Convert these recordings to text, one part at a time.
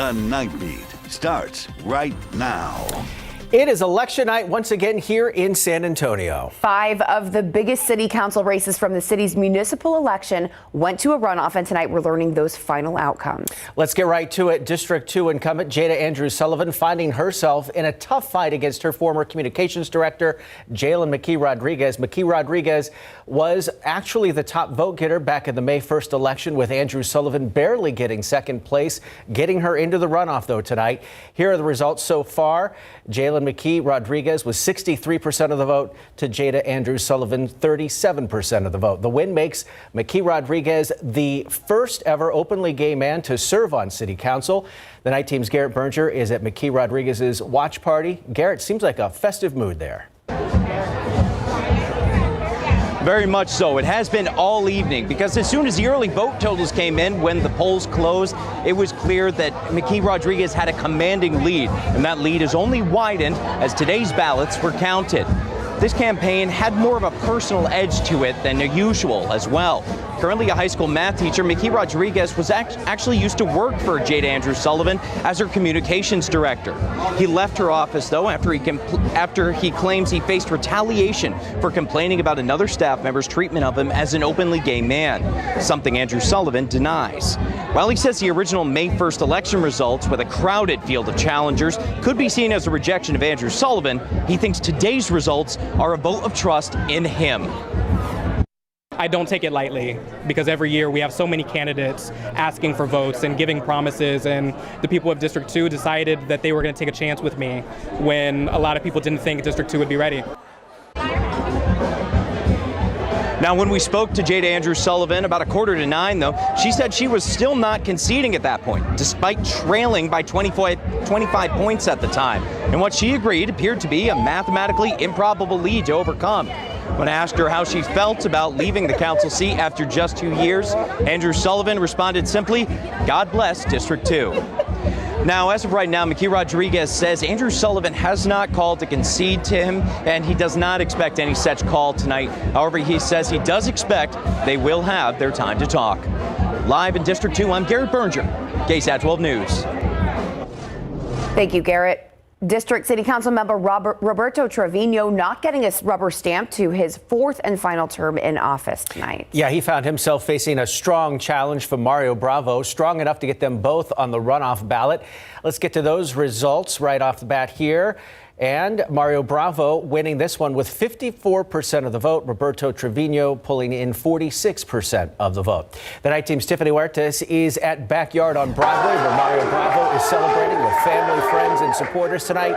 The Nightbeat starts right now. It is election night once again here in San Antonio. 5 of the biggest city council races from the city's municipal election went to a runoff, and tonight we're learning those final outcomes. Let's get right to it. District 2 incumbent Jada Andrews Sullivan finding herself in a tough fight against her former communications director, Jalen McKee Rodriguez. McKee Rodriguez was actually the top vote getter back in the May 1st election, with Andrews Sullivan barely getting second place, getting her into the runoff though tonight. Here are the results so far. Jalen McKee Rodriguez was 63% of the vote to Jada Andrews Sullivan 37% of the vote. The win makes McKee Rodriguez the first ever openly gay man to serve on city council. The night team's Garrett Berger is at McKee Rodriguez's watch party. Garrett, seems like a festive mood there. Very much so. It has been all evening, because as soon as the early vote totals came in, when the polls closed, it was clear that McKee Rodriguez had a commanding lead, and that lead is only widened as today's ballots were counted. This campaign had more of a personal edge to it than usual as well. Currently a high school math teacher, McKee Rodriguez was actually used to work for Jada Andrews Sullivan as her communications director. He left her office, though, after he claims he faced retaliation for complaining about another staff member's treatment of him as an openly gay man, something Andrews Sullivan denies. While he says the original May 1st election results, with a crowded field of challengers, could be seen as a rejection of Andrews Sullivan, he thinks today's results are a vote of trust in him. I don't take it lightly, because every year we have so many candidates asking for votes and giving promises, and the people of District 2 decided that they were going to take a chance with me when a lot of people didn't think District 2 would be ready. Now, when we spoke to Jada Andrews Sullivan about 8:45, though, she said she was still not conceding at that point, despite trailing by 25 points at the time. And what she agreed appeared to be a mathematically improbable lead to overcome. When I asked her how she felt about leaving the council seat after just 2 years, Andrews Sullivan responded simply, "God bless District 2. Now, as of right now, McKee Rodriguez says Andrews Sullivan has not called to concede to him, and he does not expect any such call tonight. However, he says he does expect they will have their time to talk. Live in District 2, I'm Garrett Berger, KSAT 12 News. Thank you, Garrett. District City Council member Roberto Trevino not getting a rubber stamp to his 4th and final term in office tonight. Yeah, he found himself facing a strong challenge from Mario Bravo, strong enough to get them both on the runoff ballot. Let's get to those results right off the bat here. And Mario Bravo winning this one with 54% of the vote. Roberto Trevino pulling in 46% of the vote. The night team's Tiffany Huertas is at Backyard on Broadway, where Mario Bravo is celebrating with family, friends, and supporters tonight.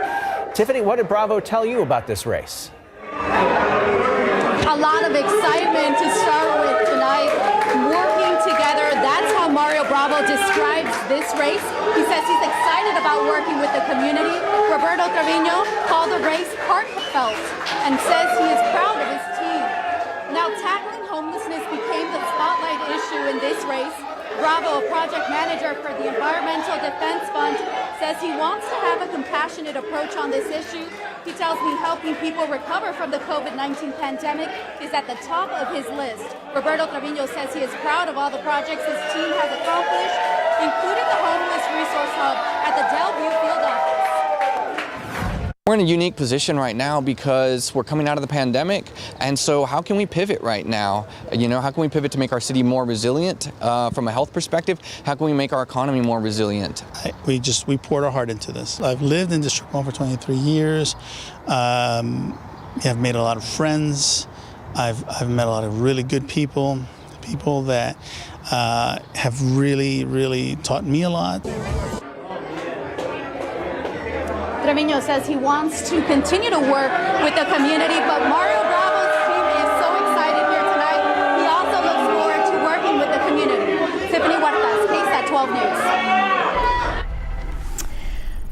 Tiffany, what did Bravo tell you about this race? A lot of excitement to start with tonight. Working together, that's how Mario Bravo describes this race. He says he's excited about working with the community. Roberto Trevino called the race heartfelt and says he is proud of his team. Now, tackling homelessness became the spotlight issue in this race. Bravo, a project manager for the Environmental Defense Fund, says he wants to have a compassionate approach on this issue. He tells me helping people recover from the COVID-19 pandemic is at the top of his list. Roberto Trevino says he is proud of all the projects his team has accomplished, including the Homeless Resource Hub at the Delview Field Office. We're in a unique position right now because we're coming out of the pandemic, and so how can we pivot right now? You know, how can we pivot to make our city more resilient from a health perspective? How can we make our economy more resilient? We poured our heart into this. I've lived in District 1 for 23 years. I've made a lot of friends. I've met a lot of really good people that have really taught me a lot. Trevino says he wants to continue to work with the community, but Mario Bravo's team is so excited here tonight. He also looks forward to working with the community. Tiffany Huertas, KSAT 12 News.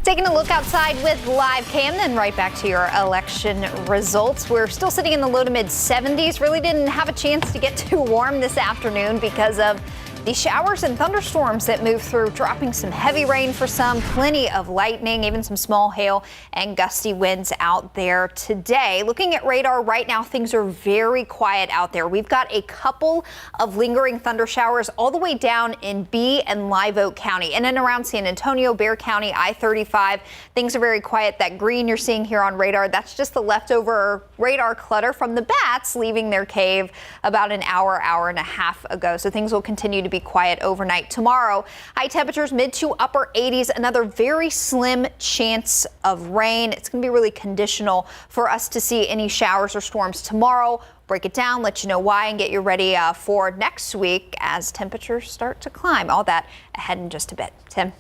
Taking a look outside with live cam, then right back to your election results. We're still sitting in the low to mid 70s. Really didn't have a chance to get too warm this afternoon because of The showers and thunderstorms that move through, dropping some heavy rain for some, plenty of lightning, even some small hail and gusty winds out there today. Looking at radar right now, things are very quiet out there. We've got a couple of lingering thunder showers all the way down in Bee and Live Oak County. In and around San Antonio, Bexar County, I-35, things are very quiet. That green you're seeing here on radar, that's just the leftover radar clutter from the bats leaving their cave about an hour and a half ago. So things will continue to be quiet overnight. Tomorrow, high temperatures mid to upper 80s, another very slim chance of rain. It's going to be really conditional for us to see any showers or storms tomorrow. Break it down, let you know why, and get you ready for next week as temperatures start to climb. All that ahead in just a bit. Tim.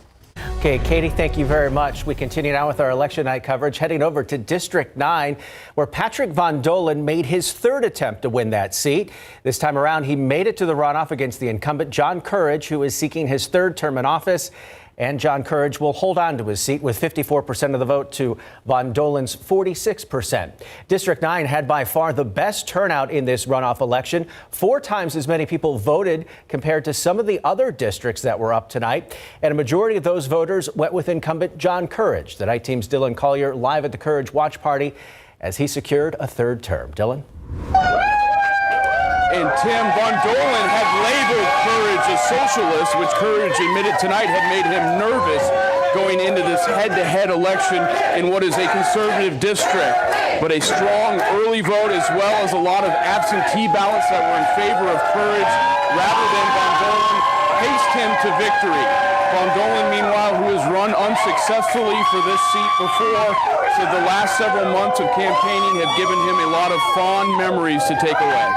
Okay, Katie, thank you very much. We continue now with our election night coverage, heading over to District 9, where Patrick Von Dolen made his third attempt to win that seat. This time around, he made it to the runoff against the incumbent John Courage, who is seeking his third term in office. And John Courage will hold on to his seat with 54% of the vote to Von Dolen's 46%. District 9 had by far the best turnout in this runoff election. 4 times as many people voted compared to some of the other districts that were up tonight. And a majority of those voters went with incumbent John Courage. The Night Team's Dylan Collier live at the Courage watch party as he secured a third term. Dylan? And Tim, Von Dolen had labeled Courage a socialist, which Courage admitted tonight had made him nervous going into this head-to-head election in what is a conservative district. But a strong early vote, as well as a lot of absentee ballots that were in favor of Courage rather than Von Dolen, paced him to victory. Von Dolen, meanwhile, who has run unsuccessfully for this seat before, said the last several months of campaigning have given him a lot of fond memories to take away.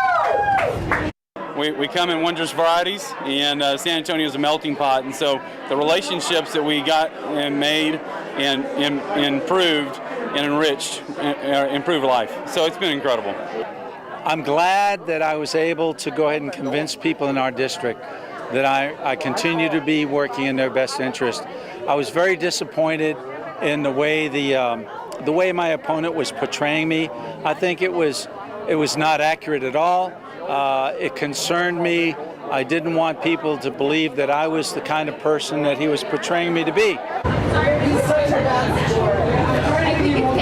We come in wondrous varieties, and San Antonio is a melting pot, and so the relationships that we got and made and improved and enriched improve life. So it's been incredible. I'm glad that I was able to go ahead and convince people in our district that I continue to be working in their best interest. I was very disappointed in the way the way my opponent was portraying me. I think it was not accurate at all. It concerned me. I didn't want people to believe that I was the kind of person that he was portraying me to be.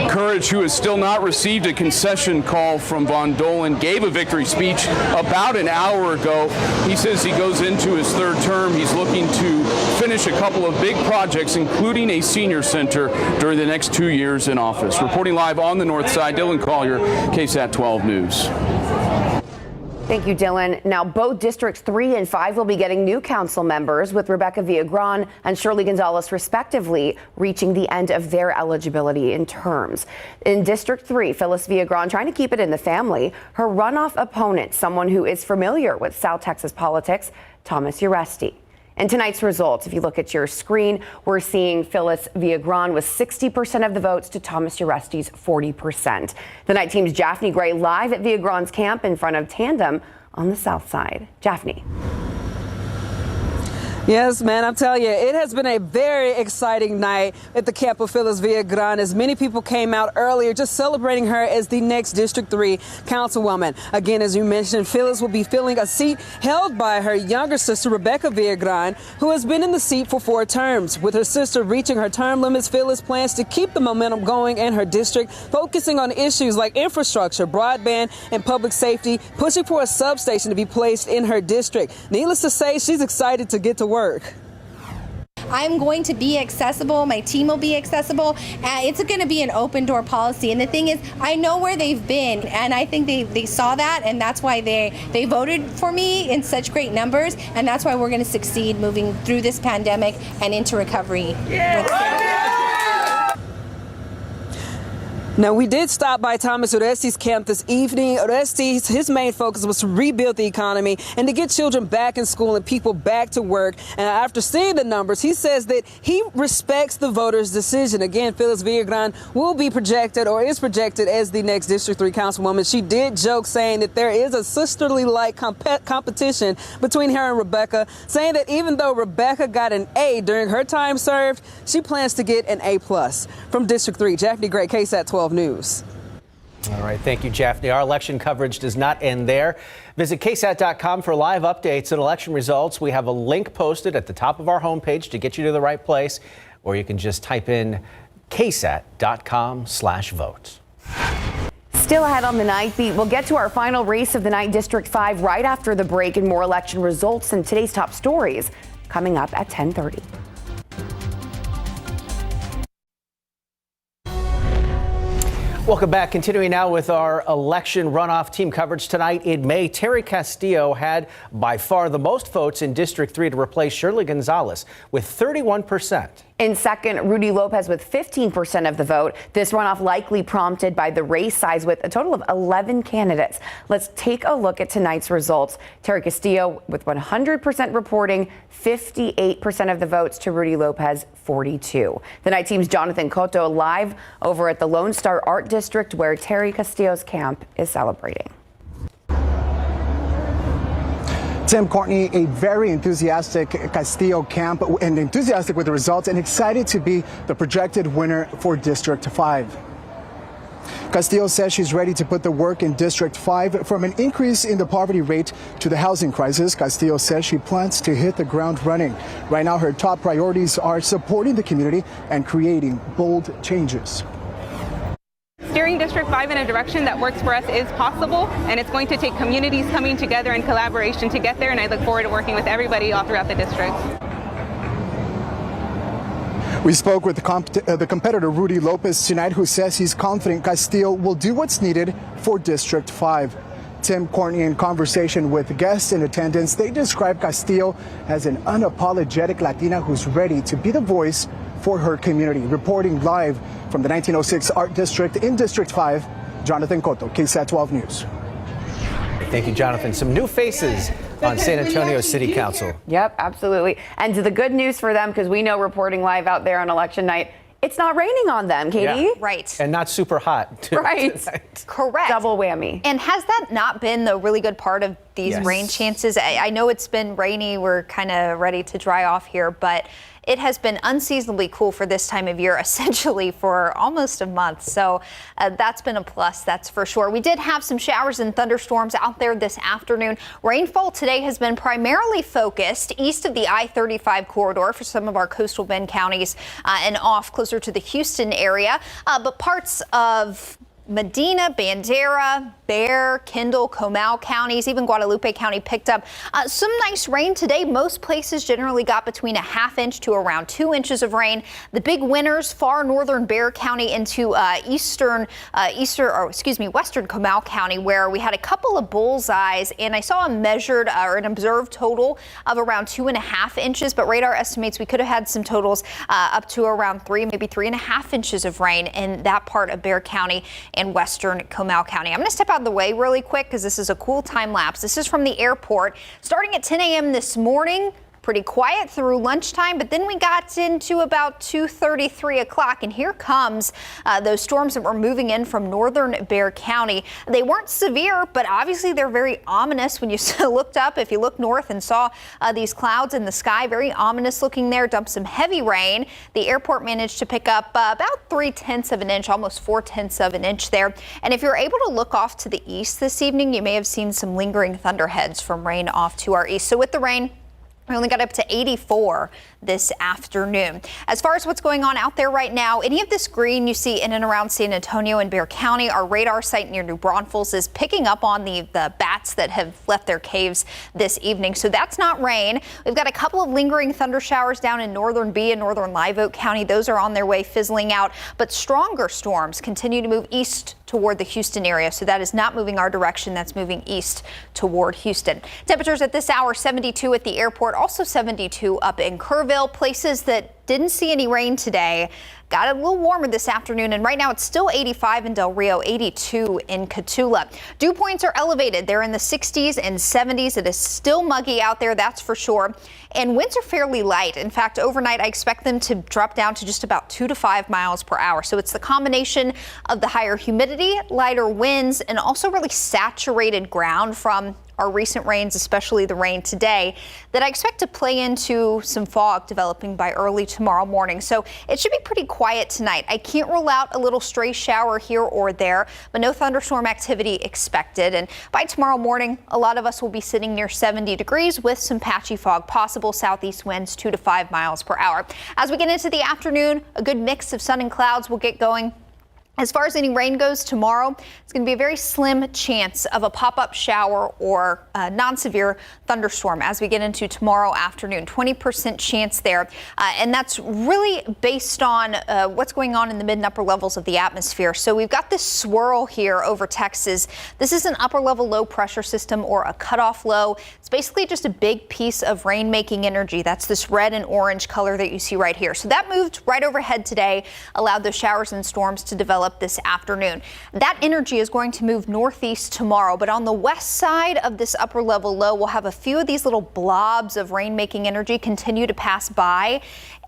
Courage, who has still not received a concession call from Von Dolen, gave a victory speech about an hour ago. He says he goes into his third term. He's looking to finish a couple of big projects, including a senior center, during the next 2 years in office. Reporting live on the north side, Dylan Collier, KSAT 12 News. Thank you, Dylan. Now, both Districts 3 and 5 will be getting new council members, with Rebecca Villagran and Shirley Gonzalez, respectively, reaching the end of their eligibility in terms. In District 3, Phyllis Villagran trying to keep it in the family. Her runoff opponent, someone who is familiar with South Texas politics, Thomas Uresti. And tonight's results, if you look at your screen, we're seeing Phyllis Villagran with 60% of the votes to Thomas Uresti's 40%. The Night Team's Jaffney Gray live at Villagran's camp in front of Tandem on the south side. Jaffney. Yes, man, I'm telling you, it has been a very exciting night at the camp of Phyllis Villagran, as many people came out earlier just celebrating her as the next District 3 councilwoman. Again, as you mentioned, Phyllis will be filling a seat held by her younger sister, Rebecca Villagran, who has been in the seat for 4 terms. With her sister reaching her term limits, Phyllis plans to keep the momentum going in her district, focusing on issues like infrastructure, broadband, and public safety, pushing for a substation to be placed in her district. Needless to say, she's excited to get to work. I'm going to be accessible. My team will be accessible. It's going to be an open door policy. And the thing is, I know where they've been, and I think they saw that, and that's why they voted for me in such great numbers, and that's why we're going to succeed moving through this pandemic and into recovery. Now, we did stop by Thomas Uresti's camp this evening. His main focus was to rebuild the economy and to get children back in school and people back to work. And after seeing the numbers, he says that he respects the voters' decision. Again, Phyllis Villagran will be projected, or is projected, as the next District 3 councilwoman. She did joke, saying that there is a sisterly-like competition between her and Rebecca, saying that even though Rebecca got an A during her time served, she plans to get an A+. From District 3, Jaffney Gray, KSAT 12 News. All right, thank you, Jaffney. Our election coverage does not end there. Visit KSAT.com for live updates and election results. We have a link posted at the top of our homepage to get you to the right place, or you can just type in ksat.com/vote. Still ahead on the Night Beat, we'll get to our final race of the night, District 5, right after the break, and more election results and today's top stories coming up at 10:30. Welcome back. Continuing now with our election runoff team coverage tonight. In May, Terry Castillo had by far the most votes in District 3 to replace Shirley Gonzalez with 31%. In second, Rudy Lopez with 15% of the vote. This runoff likely prompted by the race size with a total of 11 candidates. Let's take a look at tonight's results. Terry Castillo with 100% reporting, 58% of the votes to Rudy Lopez, 42. The night team's Jonathan Cotto live over at the Lone Star Art District where Terry Castillo's camp is celebrating. Tim, Courtney, a very enthusiastic Castillo camp and enthusiastic with the results and excited to be the projected winner for District 5. Castillo says she's ready to put the work in District 5 from an increase in the poverty rate to the housing crisis. Castillo says she plans to hit the ground running. Right now, her top priorities are supporting the community and creating bold changes. Steering District 5 in a direction that works for us is possible, and it's going to take communities coming together in collaboration to get there, and I look forward to working with everybody all throughout the district. We spoke with the competitor Rudy Lopez tonight, who says he's confident Castillo will do what's needed for District 5. Tim, Courtney, in conversation with guests in attendance, they describe Castillo as an unapologetic Latina who's ready to be the voice for her community. Reporting live from the 1906 Art District in District 5, Jonathan Cotto, KSAT 12 News. Thank you, Jonathan. Some new faces on San Antonio City Council. Yep, absolutely. And the good news for them, because we know reporting live out there on election night, it's not raining on them, Katie. Yeah. Right. And not super hot, too. Right. Correct. Double whammy. And has that not been the really good part of these rain chances? I know it's been rainy. We're kind of ready to dry off here, but it has been unseasonably cool for this time of year, essentially for almost a month. So that's been a plus, that's for sure. We did have some showers and thunderstorms out there this afternoon. Rainfall today has been primarily focused east of the I-35 corridor for some of our coastal Bend counties and off closer to the Houston area. But parts of Medina, Bandera, Bexar, Kendall, Comal counties, even Guadalupe County picked up some nice rain today. Most places generally got between a ½ inch to around 2 inches of rain. The big winners, far northern Bexar County into western Comal County, where we had a couple of bullseyes, and I saw a measured or an observed total of around 2.5 inches. But radar estimates we could have had some totals up to around 3, maybe 3.5 inches of rain in that part of Bexar County and western Comal County. I'm going to step out of the way really quick because this is a cool time lapse. This is from the airport. Starting at 10 a.m. this morning, pretty quiet through lunchtime, but then we got into about 2:30, 3 o'clock, and here comes those storms that were moving in from northern Bexar County. They weren't severe, but obviously they're very ominous when you looked up. If you look north and saw these clouds in the sky, very ominous looking there, dumped some heavy rain. The airport managed to pick up about 3/10 of an inch, almost 4/10 of an inch there. And if you're able to look off to the east this evening, you may have seen some lingering thunderheads from rain off to our east. So with the rain, we only got up to 84 this afternoon. As far as what's going on out there right now, any of this green you see in and around San Antonio and Bexar County, our radar site near New Braunfels is picking up on the bats that have left their caves this evening. So that's not rain. We've got a couple of lingering thunder showers down in northern B and northern Live Oak County. Those are on their way fizzling out, but stronger storms continue to move east toward the Houston area. So that is not moving our direction. That's moving east toward Houston. Temperatures at this hour, 72 at the airport, also 72 up in Kerrville. Places that didn't see any rain today got a little warmer this afternoon, and right now it's still 85 in Del Rio, 82 in Cotulla. Dew points are elevated. They're in the 60s and 70s. It is still muggy out there, that's for sure. And winds are fairly light. In fact, overnight I expect them to drop down to just about 2 to 5 miles per hour. So it's the combination of the higher humidity, lighter winds, and also really saturated ground from our recent rains, especially the rain today, that I expect to play into some fog developing by early tomorrow morning. So it should be pretty quiet tonight. I can't rule out a little stray shower here or there, but no thunderstorm activity expected. And by tomorrow morning, a lot of us will be sitting near 70 degrees with some patchy fog possible, southeast winds 2 to 5 miles per hour. As we get into the afternoon, a good mix of sun and clouds will get going. As far as any rain goes tomorrow, it's going to be a very slim chance of a pop-up shower or non-severe thunderstorm as we get into tomorrow afternoon. 20% chance there. And that's really based on what's going on in the mid and upper levels of the atmosphere. So we've got this swirl here over Texas. This is an upper level low pressure system or a cutoff low. It's basically just a big piece of rain making energy. That's this red and orange color that you see right here. So that moved right overhead today, allowed those showers and storms to develop this afternoon. That energy is going to move northeast tomorrow, but on the west side of this upper level low, we'll have a few of these little blobs of rain making energy continue to pass by.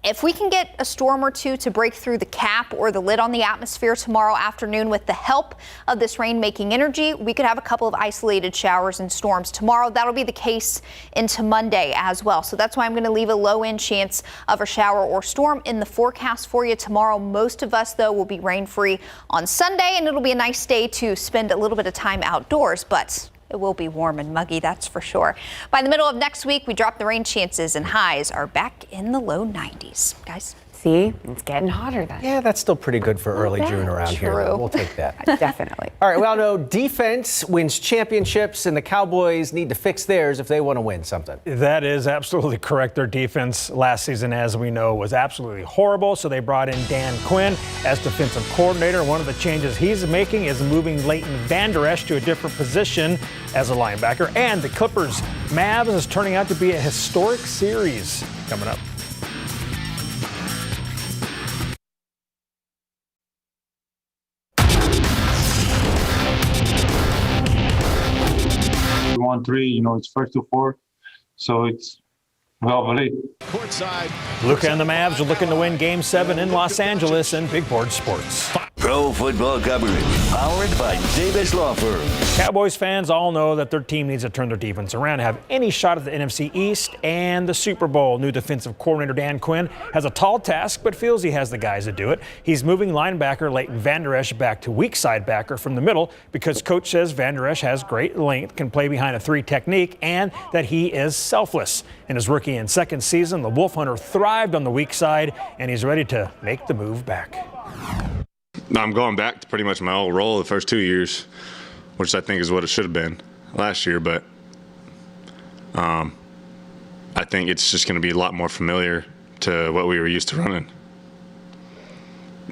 If we can get a storm or two to break through the cap or the lid on the atmosphere tomorrow afternoon with the help of this rain-making energy, we could have a couple of isolated showers and storms tomorrow. That'll be the case into Monday as well. So that's why I'm going to leave a low-end chance of a shower or storm in the forecast for you tomorrow. Most of us, though, will be rain-free on Sunday, and it'll be a nice day to spend a little bit of time outdoors, but it will be warm and muggy, that's for sure. By the middle of next week, we drop the rain chances and highs are back in the low 90s. Guys. See, it's getting hotter then. Yeah, that's still pretty good for early June around here. We'll take that. Definitely. All right, we all know defense wins championships, and the Cowboys need to fix theirs if they want to win something. That is absolutely correct. Their defense last season, as we know, was absolutely horrible, so they brought in Dan Quinn as defensive coordinator. One of the changes he's making is moving Leighton Vander Esch to a different position as a linebacker. And the Clippers Mavs is turning out to be a historic series coming up. We won 3, it's first to 4, so it's well played. Courtside. Luka and the Mavs are looking to win Game 7 in Los Angeles in Big Board Sports. Pro football coverage powered by Davis Law Firm. Cowboys fans all know that their team needs to turn their defense around to have any shot at the NFC East and the Super Bowl. New defensive coordinator Dan Quinn has a tall task, but feels he has the guys to do it. He's moving linebacker Leighton Vander Esch back to weak side backer from the middle because coach says Vander Esch has great length, can play behind a 3 technique, and that he is selfless. In his rookie and second season, the Wolf Hunter thrived on the weak side, and he's ready to make the move back. I'm going back to pretty much my old role the first 2 years, which I think is what it should have been last year. But I think it's just going to be a lot more familiar to what we were used to running.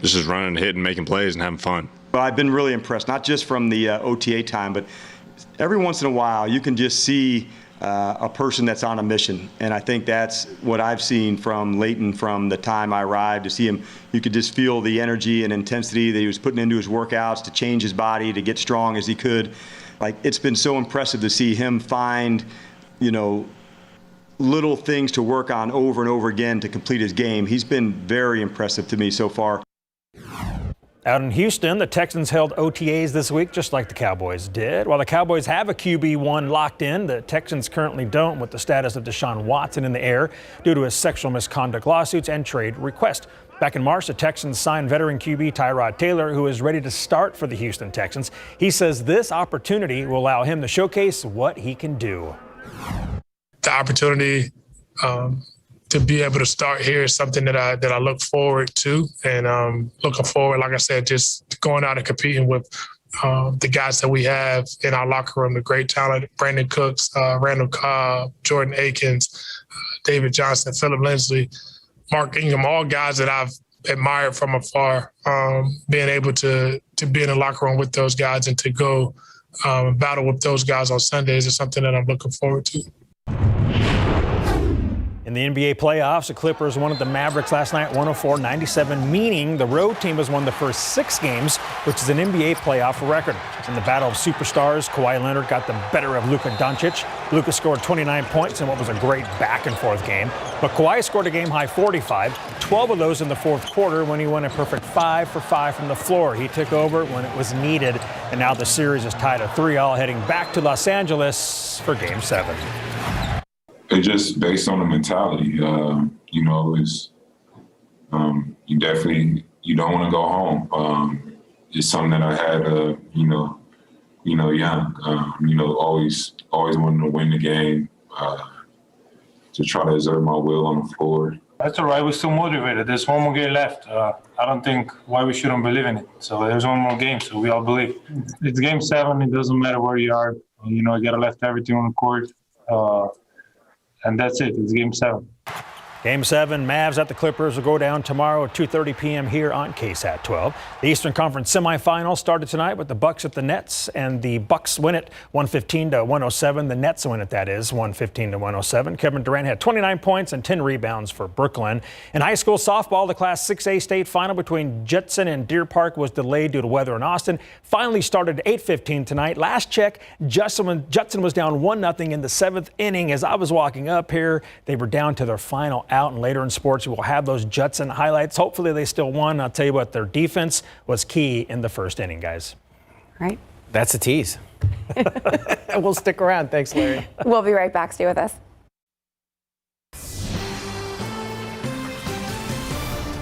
Just running, hitting, making plays, and having fun. Well, I've been really impressed, not just from the OTA time, but every once in a while you can just see a person that's on a mission. And I think that's what I've seen from Leighton from the time I arrived. To see him, you could just feel the energy and intensity that he was putting into his workouts to change his body, to get strong as he could. Like, it's been so impressive to see him find, little things to work on over and over again to complete his game. He's been very impressive to me so far. Out in Houston, the Texans held OTAs this week, just like the Cowboys did. While the Cowboys have a QB1 locked in, the Texans currently don't, with the status of Deshaun Watson in the air due to his sexual misconduct lawsuits and trade request. Back in March, the Texans signed veteran QB Tyrod Taylor, who is ready to start for the Houston Texans. He says this opportunity will allow him to showcase what he can do. The opportunity to be able to start here is something that I look forward to, and looking forward, like I said, just going out and competing with the guys that we have in our locker room, the great talent, Brandon Cooks, Randall Cobb, Jordan Akins, David Johnson, Phillip Lindsay, Mark Ingram, all guys that I've admired from afar. Being able to be in the locker room with those guys and to go battle with those guys on Sundays is something that I'm looking forward to. In the NBA playoffs, the Clippers won at the Mavericks last night 104-97, meaning the road team has won the first 6 games, which is an NBA playoff record. In the battle of superstars, Kawhi Leonard got the better of Luka Doncic. Luka scored 29 points in what was a great back-and-forth game. But Kawhi scored a game-high 45, 12 of those in the fourth quarter when he went a perfect 5 for 5 from the floor. He took over when it was needed, and now the series is tied at 3-3, heading back to Los Angeles for Game 7. It's just based on the mentality. It's you definitely don't want to go home. It's something that I had, young. Always wanting to win the game. To try to exert my will on the floor. That's all right. We're still motivated. There's one more game left. I don't think why we shouldn't believe in it. So there's one more game, so we all believe. It's Game 7. It doesn't matter where you are. You got to left everything on the court. And that's it. It's Game 7. Game 7, Mavs at the Clippers will go down tomorrow at 2:30 p.m. here on KSAT 12. The Eastern Conference semifinals started tonight with the Bucks at the Nets, and the Bucks win it 115-107. The Nets win it, that is, 115-107. Kevin Durant had 29 points and 10 rebounds for Brooklyn. In high school softball, the Class 6A state final between Judson and Deer Park was delayed due to weather in Austin. Finally started at 8:15 tonight. Last check, Judson was down 1-0 in the 7th inning. As I was walking up here, they were down to their final out, and later in sports we will have those Judson highlights. Hopefully they still won. I'll tell you what, their defense was key in the first inning, guys. Right. That's a tease. We'll stick around. Thanks, Larry. We'll be right back. Stay with us.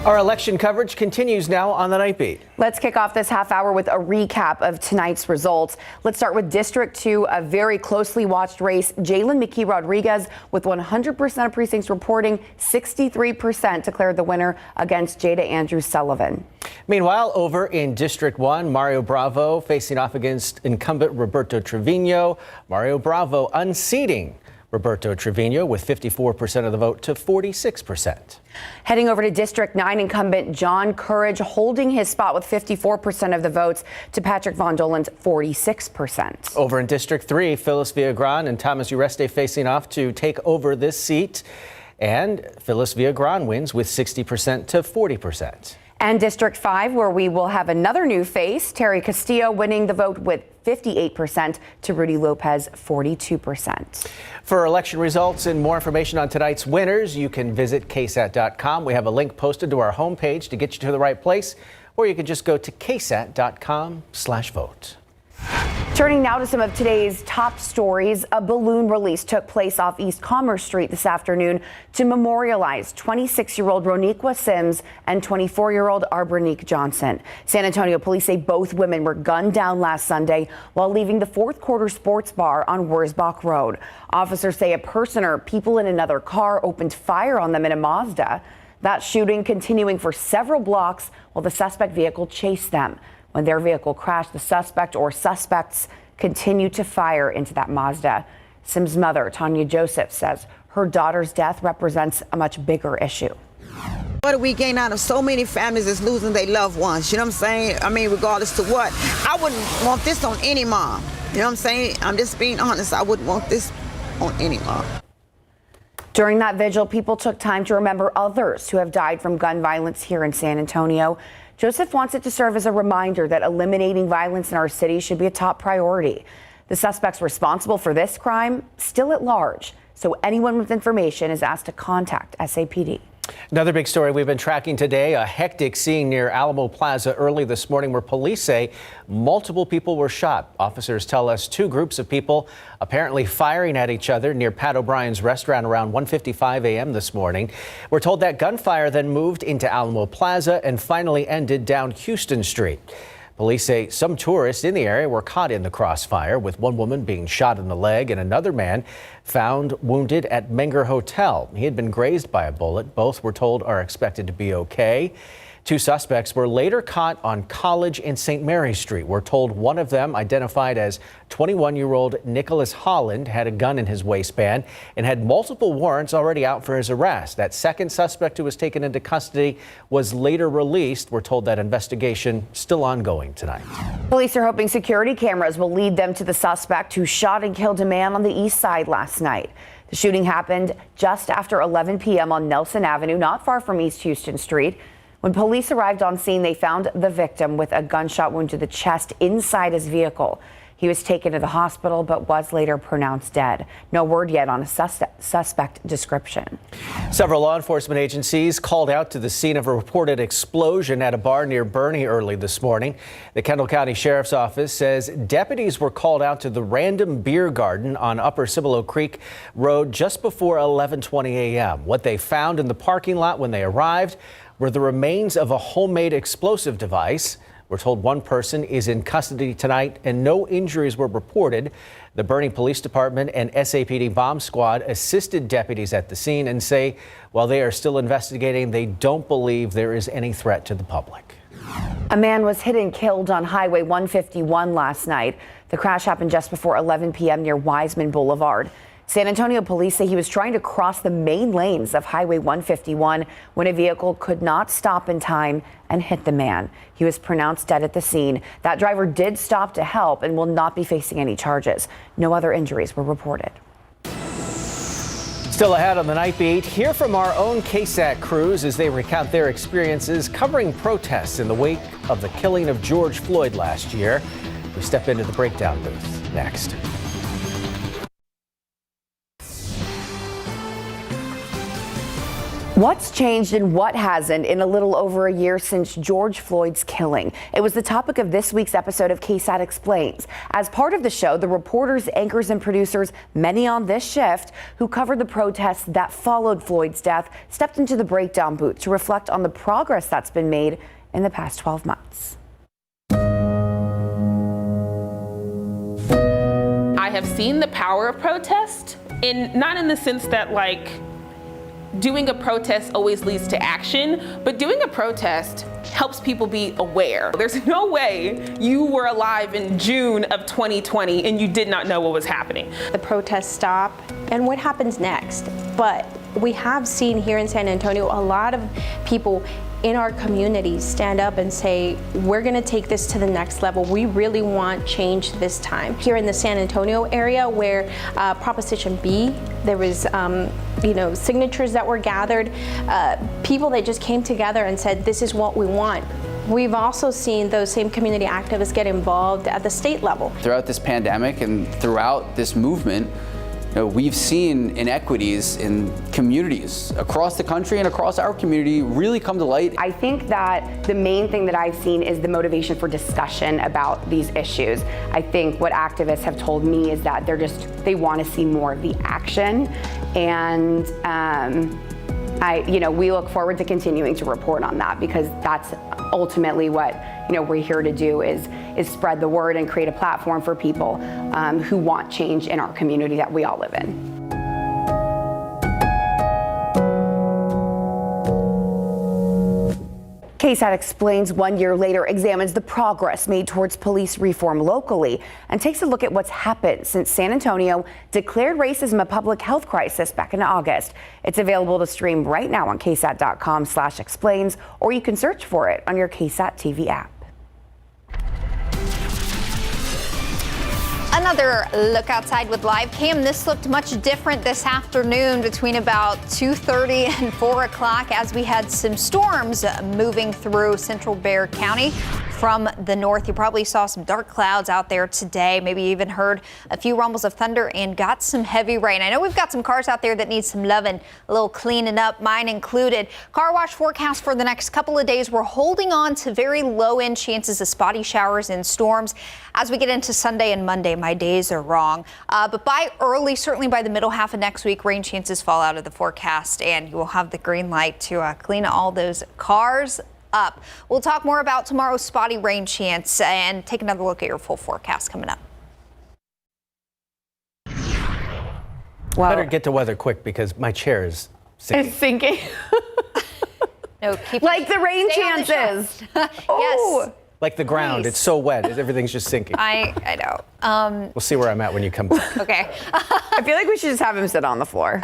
Our election coverage continues now on the Nightbeat. Let's kick off this half hour with a recap of tonight's results. Let's start with District 2, a very closely watched race. Jalen McKee Rodriguez, with 100% of precincts reporting, 63% declared the winner against Jada Andrews Sullivan. Meanwhile, over in District 1, Mario Bravo facing off against incumbent Roberto Trevino. Mario Bravo unseating Roberto Trevino with 54% of the vote to 46%. Heading over to District 9, incumbent John Courage holding his spot with 54% of the votes to Patrick Von Dolen's 46%. Over in District 3, Phyllis Villagran and Thomas Ureste facing off to take over this seat. And Phyllis Villagran wins with 60% to 40%. And District 5, where we will have another new face, Terry Castillo winning the vote with 58% to Rudy Lopez 42%. For election results and more information on tonight's winners, you can visit KSAT.com. We have a link posted to our homepage to get you to the right place, or you can just go to ksat.com/vote. Turning now to some of today's top stories. A balloon release took place off East Commerce Street this afternoon to memorialize 26-year-old Roniqua Sims and 24-year-old Arbronique Johnson. San Antonio police say both women were gunned down last Sunday while leaving the Fourth Quarter Sports Bar on Wurzbach Road. Officers say a person or people in another car opened fire on them in a Mazda. That shooting continuing for several blocks while the suspect vehicle chased them. When their vehicle crashed, the suspect or suspects continued to fire into that Mazda. Sims' mother, Tanya Joseph, says her daughter's death represents a much bigger issue. What do we gain out of so many families that's losing their loved ones? You know what I'm saying? I mean, regardless to what. I wouldn't want this on any mom. You know what I'm saying? I'm just being honest. I wouldn't want this on any mom. During that vigil, people took time to remember others who have died from gun violence here in San Antonio. Joseph wants it to serve as a reminder that eliminating violence in our city should be a top priority. The suspects responsible for this crime still at large, so anyone with information is asked to contact SAPD. Another big story we've been tracking today, a hectic scene near Alamo Plaza early this morning where police say multiple people were shot. Officers tell us two groups of people apparently firing at each other near Pat O'Brien's restaurant around 1:55 a.m. this morning. We're told that gunfire then moved into Alamo Plaza and finally ended down Houston Street. Police say some tourists in the area were caught in the crossfire, with one woman being shot in the leg and another man found wounded at Menger Hotel. He had been grazed by a bullet. Both we're told are expected to be okay. Two suspects were later caught on College and St. Mary Street. We're told one of them, identified as 21-year-old Nicholas Holland, had a gun in his waistband and had multiple warrants already out for his arrest. That second suspect, who was taken into custody, was later released. We're told that investigation still ongoing tonight. Police are hoping security cameras will lead them to the suspect who shot and killed a man on the east side last night. The shooting happened just after 11 p.m. on Nelson Avenue, not far from East Houston Street. When police arrived on scene, they found the victim with a gunshot wound to the chest inside his vehicle. He was taken to the hospital but was later pronounced dead. No word yet on a suspect description. Several law enforcement agencies called out to the scene of a reported explosion at a bar near Bernie early this morning. The Kendall County Sheriff's Office says deputies were called out to the Random Beer Garden on Upper Cibolo Creek Road just before 11:20 a.m. What they found in the parking lot when they arrived were the remains of a homemade explosive device. We're told one person is in custody tonight and no injuries were reported. The Bernie Police Department and SAPD bomb squad assisted deputies at the scene and say while they are still investigating, they don't believe there is any threat to the public. A man was hit and killed on Highway 151 last night. The crash happened just before 11 p.m. near Wiseman Boulevard. San Antonio police say he was trying to cross the main lanes of Highway 151 when a vehicle could not stop in time and hit the man. He was pronounced dead at the scene. That driver did stop to help and will not be facing any charges. No other injuries were reported. Still ahead on the Nightbeat, hear from our own KSAT crews as they recount their experiences covering protests in the wake of the killing of George Floyd last year. We step into the breakdown booth next. What's changed and what hasn't in a little over a year since George Floyd's killing? It was the topic of this week's episode of KSAT Explains. As part of the show, the reporters, anchors, and producers, many on this shift, who covered the protests that followed Floyd's death, stepped into the breakdown booth to reflect on the progress that's been made in the past 12 months. I have seen the power of protest, not in the sense that doing a protest always leads to action, but doing a protest helps people be aware. There's no way you were alive in June of 2020 and you did not know what was happening. The protests stop, and what happens next? But we have seen here in San Antonio a lot of people in our communities stand up and say, we're gonna take this to the next level. We really want change this time. Here in the San Antonio area where Proposition B, there was signatures that were gathered, people that just came together and said, this is what we want. We've also seen those same community activists get involved at the state level. Throughout this pandemic and throughout this movement, we've seen inequities in communities across the country and across our community really come to light. I think that the main thing that I've seen is the motivation for discussion about these issues. I think what activists have told me is that they want to see more of the action, and we look forward to continuing to report on that, because that's ultimately what we're here to do is spread the word and create a platform for people who want change in our community that we all live in. KSAT Explains 1 year later examines the progress made towards police reform locally and takes a look at what's happened since San Antonio declared racism a public health crisis back in August. It's available to stream right now on ksat.com/explains, or you can search for it on your KSAT TV app. Another look outside with live cam. This looked much different this afternoon between about 2:30 and 4 o'clock as we had some storms moving through central Bexar County from the north. You probably saw some dark clouds out there today, maybe even heard a few rumbles of thunder and got some heavy rain. I know we've got some cars out there that need some loving, a little cleaning up, mine included. Car wash forecast for the next couple of days. We're holding on to very low end chances of spotty showers and storms. As we get into Sunday and Monday, my days are wrong. But by early, certainly by the middle half of next week, rain chances fall out of the forecast and you will have the green light to clean all those cars up. We'll talk more about tomorrow's spotty rain chance and take another look at your full forecast coming up. Better get to weather quick because my chair is sinking. It's sinking. No, like the rain chances. Yes. Like the ground, It's so wet. Everything's just sinking. I know. We'll see where I'm at when you come back. Okay. I feel like we should just have him sit on the floor.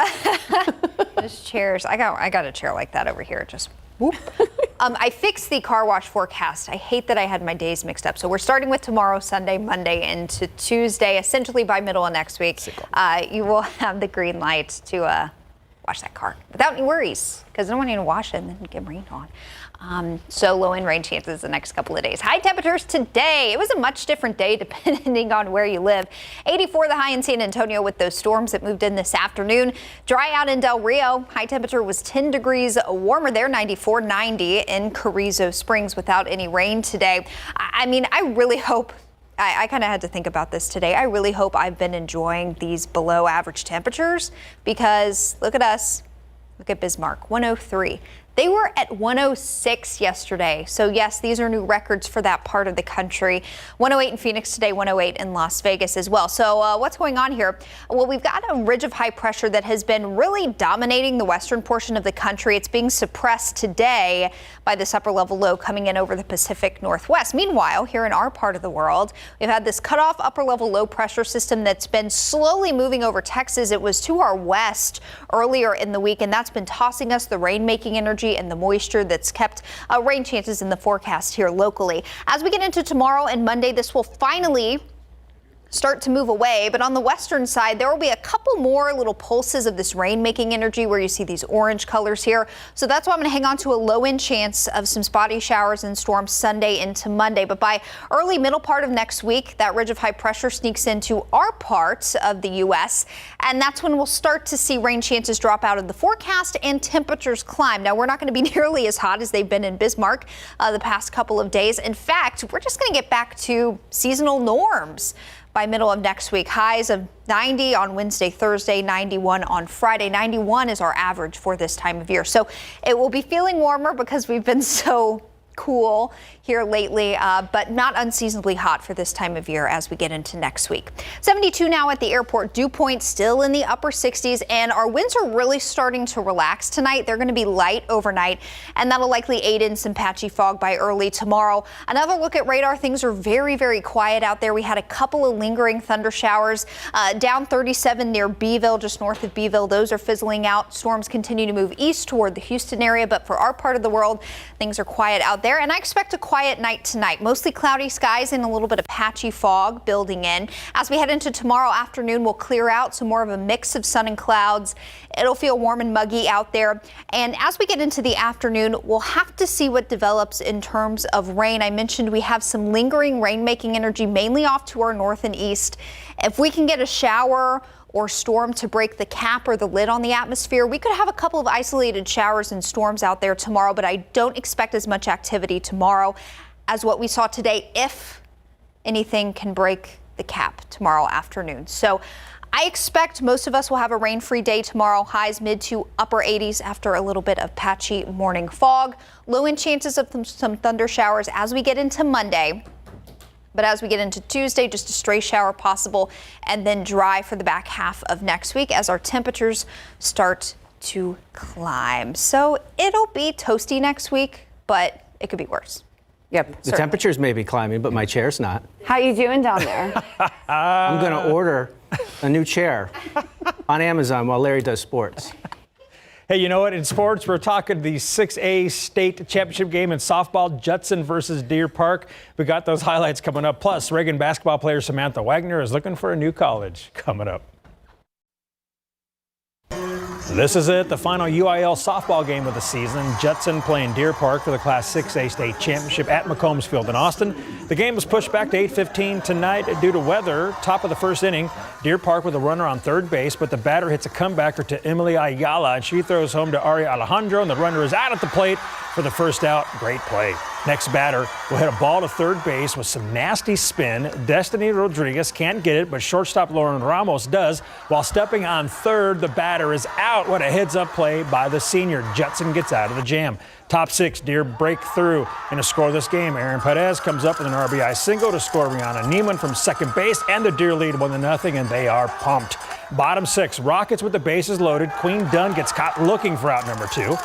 Those chairs. I got a chair like that over here. Just whoop. I fixed the car wash forecast. I hate that I had my days mixed up. So we're starting with tomorrow, Sunday, Monday, into Tuesday. Essentially by middle of next week, you will have the green light to wash that car without any worries, because I don't want you to wash it and then get rained on. So low in rain chances the next couple of days. High temperatures today. It was a much different day depending on where you live. 84 the high in San Antonio with those storms that moved in this afternoon. Dry out in Del Rio. High temperature was 10 degrees warmer there. 94, 90 in Carrizo Springs without any rain today. I mean, I really hope. I kind of had to think about this today. I really hope I've been enjoying these below average temperatures because look at us. Look at Bismarck, 103. They were at 106 yesterday. So yes, these are new records for that part of the country. 108 in Phoenix today, 108 in Las Vegas as well. So what's going on here? Well, we've got a ridge of high pressure that has been really dominating the western portion of the country. It's being suppressed today by this upper level low coming in over the Pacific Northwest. Meanwhile, here in our part of the world, we've had this cutoff upper level low pressure system that's been slowly moving over Texas. It was to our west earlier in the week, and that's been tossing us the rain making energy and the moisture that's kept rain chances in the forecast here locally. As we get into tomorrow and Monday, this will finally start to move away, but on the western side there will be a couple more little pulses of this rain making energy where you see these orange colors here. So that's why I'm going to hang on to a low end chance of some spotty showers and storms Sunday into Monday. But by early middle part of next week, that ridge of high pressure sneaks into our parts of the U.S. and that's when we'll start to see rain chances drop out of the forecast and temperatures climb. Now we're not going to be nearly as hot as they've been in Bismarck the past couple of days. In fact, we're just going to get back to seasonal norms by middle of next week. Highs of 90 on Wednesday, Thursday, 91 on Friday. 91 is our average for this time of year. So it will be feeling warmer because we've been so cool here lately, but not unseasonably hot for this time of year as we get into next week. 72 now at the airport. Dew point still in the upper 60s, and our winds are really starting to relax tonight. They're going to be light overnight, and that'll likely aid in some patchy fog by early tomorrow. Another look at radar. Things are very, very quiet out there. We had a couple of lingering thunder showers down 37 near Beeville, just north of Beeville. Those are fizzling out. Storms continue to move east toward the Houston area, but for our part of the world, things are quiet out there. And I expect a quiet night tonight. Mostly cloudy skies and a little bit of patchy fog building in. As we head into tomorrow afternoon, we'll clear out, so more of a mix of sun and clouds. It'll feel warm and muggy out there. And as we get into the afternoon, we'll have to see what develops in terms of rain. I mentioned we have some lingering rain-making energy, mainly off to our north and east. If we can get a shower or storm to break the cap or the lid on the atmosphere, we could have a couple of isolated showers and storms out there tomorrow, but I don't expect as much activity tomorrow as what we saw today, if anything can break the cap tomorrow afternoon. So I expect most of us will have a rain-free day tomorrow. Highs mid to upper 80s after a little bit of patchy morning fog. Low in chances of some thunder showers as we get into Monday. But as we get into Tuesday, just a stray shower possible, and then dry for the back half of next week as our temperatures start to climb. So it'll be toasty next week, but it could be worse. Yep. The temperatures may be climbing, but my chair's not. How you doing down there? I'm going to order a new chair on Amazon while Larry does sports. Hey, you know what? In sports, we're talking the 6A state championship game in softball, Judson versus Deer Park. We got those highlights coming up. Plus, Reagan basketball player Samantha Wagner is looking for a new college coming up. This is it, the final UIL softball game of the season. Judson playing Deer Park for the Class 6A state championship at McCombs Field in Austin. The game was pushed back to 8:15 tonight due to weather. Top of the first inning, Deer Park with a runner on third base, but the batter hits a comebacker to Emily Ayala, and she throws home to Ari Alejandro, and the runner is out at the plate for the first out. Great play. Next batter will hit a ball to third base with some nasty spin. Destiny Rodriguez can't get it, but shortstop Lauren Ramos does. While stepping on third, the batter is out. What a heads-up play by the senior. Judson gets out of the jam. Top six, Deer break through and to score this game. Aaron Perez comes up with an RBI single to score Rihanna Neiman from second base, and the Deer lead 1-0, and they are pumped. Bottom six, Rockets with the bases loaded. Queen Dunn gets caught looking for out number 2.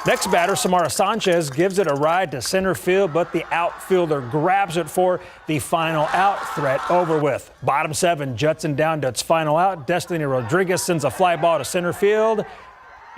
Next batter, Samara Sanchez gives it a ride to center field, but the outfielder grabs it for the final out. Threat over with. Bottom 7, Judson down to its final out. Destiny Rodriguez sends a fly ball to center field,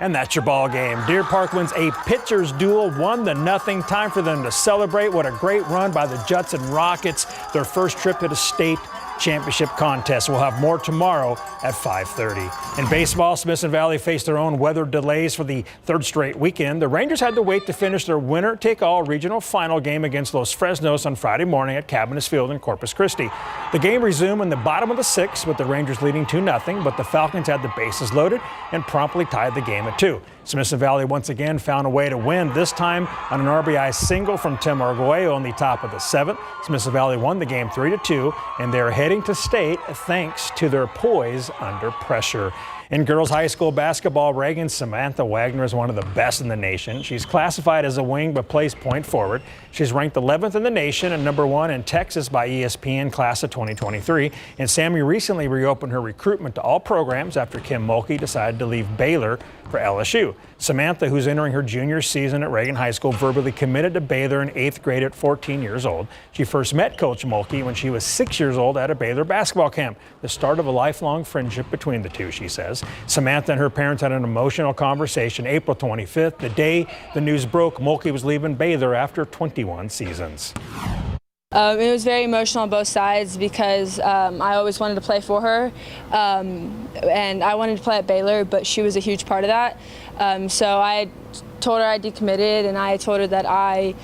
and that's your ball game. Deer Park wins a pitcher's duel, 1-0. Time for them to celebrate. What a great run by the Judson Rockets. Their first trip to the state championship contest. We'll have more tomorrow at 5:30. In baseball, Smithson Valley faced their own weather delays for the third straight weekend. The Rangers had to wait to finish their winner-take-all regional final game against Los Fresnos on Friday morning at Cabinets Field in Corpus Christi. The game resumed in the bottom of the sixth with the Rangers leading 2-0, but the Falcons had the bases loaded and promptly tied the game at 2. Smithson Valley once again found a way to win, this time on an RBI single from Tim Arguello on the top of the seventh. Smithson Valley won the game 3-2, and they're heading to state thanks to their poise under pressure. In girls high school basketball, Reagan's Samantha Wagner is one of the best in the nation. She's classified as a wing but plays point forward. She's ranked 11th in the nation and number 1 in Texas by ESPN class of 2023. And Sammy recently reopened her recruitment to all programs after Kim Mulkey decided to leave Baylor for LSU. Samantha, who's entering her junior season at Reagan High School, verbally committed to Baylor in 8th grade at 14 years old. She first met Coach Mulkey when she was 6 years old at a Baylor basketball camp, the start of a lifelong friendship between the two, she says. Samantha and her parents had an emotional conversation April 25th, the day the news broke Mulkey was leaving Baylor after 21 seasons. It was very emotional on both sides because I always wanted to play for her, and I wanted to play at Baylor, but she was a huge part of that. So I told her I decommitted, and I told her that I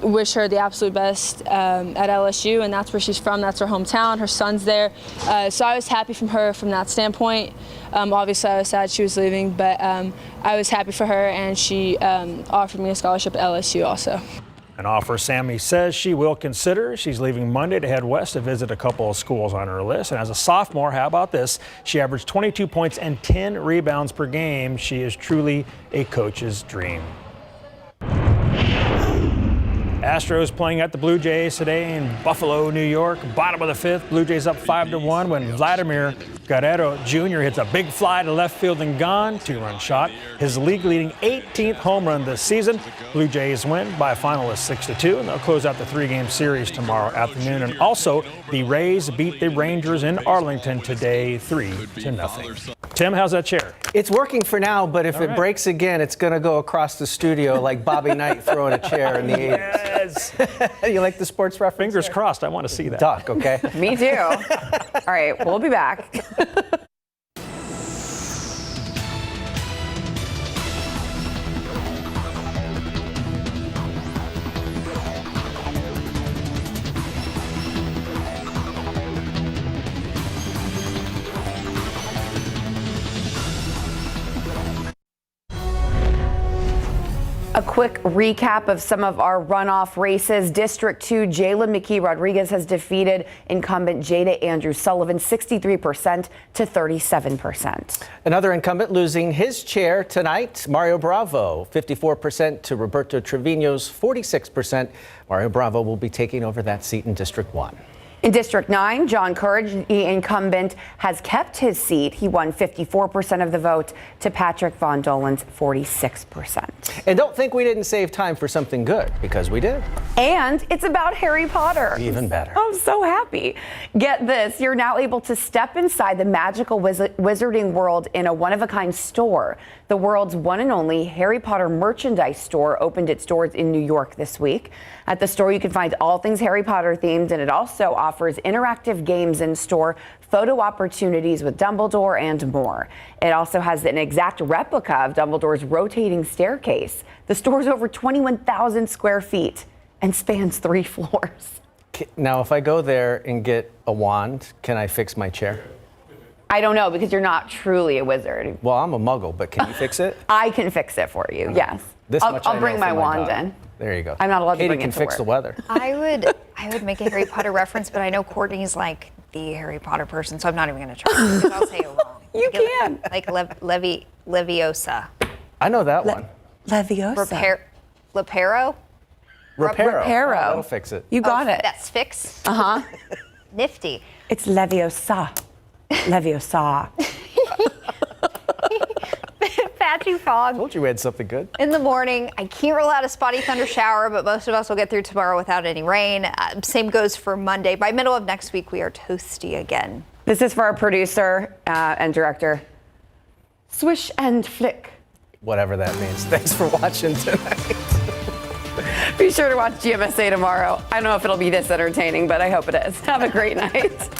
wish her the absolute best at LSU, and that's where she's from. That's her hometown. Her son's there. So I was happy from her from that standpoint. Obviously, I was sad she was leaving, but I was happy for her, and she offered me a scholarship at LSU also. An offer Sammy says she will consider. She's leaving Monday to head west to visit a couple of schools on her list. And as a sophomore, how about this? She averaged 22 points and 10 rebounds per game. She is truly a coach's dream. Astros playing at the Blue Jays today in Buffalo, New York. Bottom of the fifth, Blue Jays up 5-1 when Vladimir Guerrero Jr. hits a big fly to left field and gone. 2-run shot. His league-leading 18th home run this season. Blue Jays win by a final of 6-2, and they'll close out the 3-game series tomorrow afternoon. And also, the Rays beat the Rangers in Arlington today 3-0. Tim, how's that chair? It's working for now, but if it breaks again, it's going to go across the studio like Bobby Knight throwing a chair in the 80s. Yes. You like the sports reference? Fingers crossed. I want to see that. Duck, okay? Me too. All right, we'll be back. A quick recap of some of our runoff races. District 2, Jalen McKee Rodriguez has defeated incumbent Jada Andrews Sullivan 63% to 37%. Another incumbent losing his chair tonight, Mario Bravo, 54% to Roberto Trevino's 46%. Mario Bravo will be taking over that seat in District 1. In District 9, John Courage, the incumbent, has kept his seat. He won 54% of the vote to Patrick Von Dolen's 46%. And don't think we didn't save time for something good, because we did. And it's about Harry Potter. Even better. I'm so happy. Get this, you're now able to step inside the magical wizarding world in a one-of-a-kind store. The world's one and only Harry Potter merchandise store opened its doors in New York this week. At the store, you can find all things Harry Potter themed, and it also offers interactive games in store, photo opportunities with Dumbledore, and more. It also has an exact replica of Dumbledore's rotating staircase. The store's over 21,000 square feet and spans 3 floors. Now, if I go there and get a wand, can I fix my chair? I don't know, because you're not truly a wizard. Well, I'm a muggle, but can you fix it? I can fix it for you, yes. I'll bring my wand in. There you go. I'm not allowed to bring Katie it can to fix work. the weather. I would make a Harry Potter reference, but I know Courtney's like the Harry Potter person, so I'm not even going to try because I'll say it wrong. You can. Like Leviosa. I know that one. Leviosa. Reparo? Reparo. Reparo. That'll fix it. You got it. That's fix? Uh-huh. Nifty. It's Leviosa. Leviosa. Patchy fog. I told you we had something good. In the morning, I can't rule out a spotty thunder shower, but most of us will get through tomorrow without any rain. Same goes for Monday. By middle of next week, we are toasty again. This is for our producer and director, Swish and Flick. Whatever that means. Thanks for watching tonight. Be sure to watch GMSA tomorrow. I don't know if it'll be this entertaining, but I hope it is. Have a great night.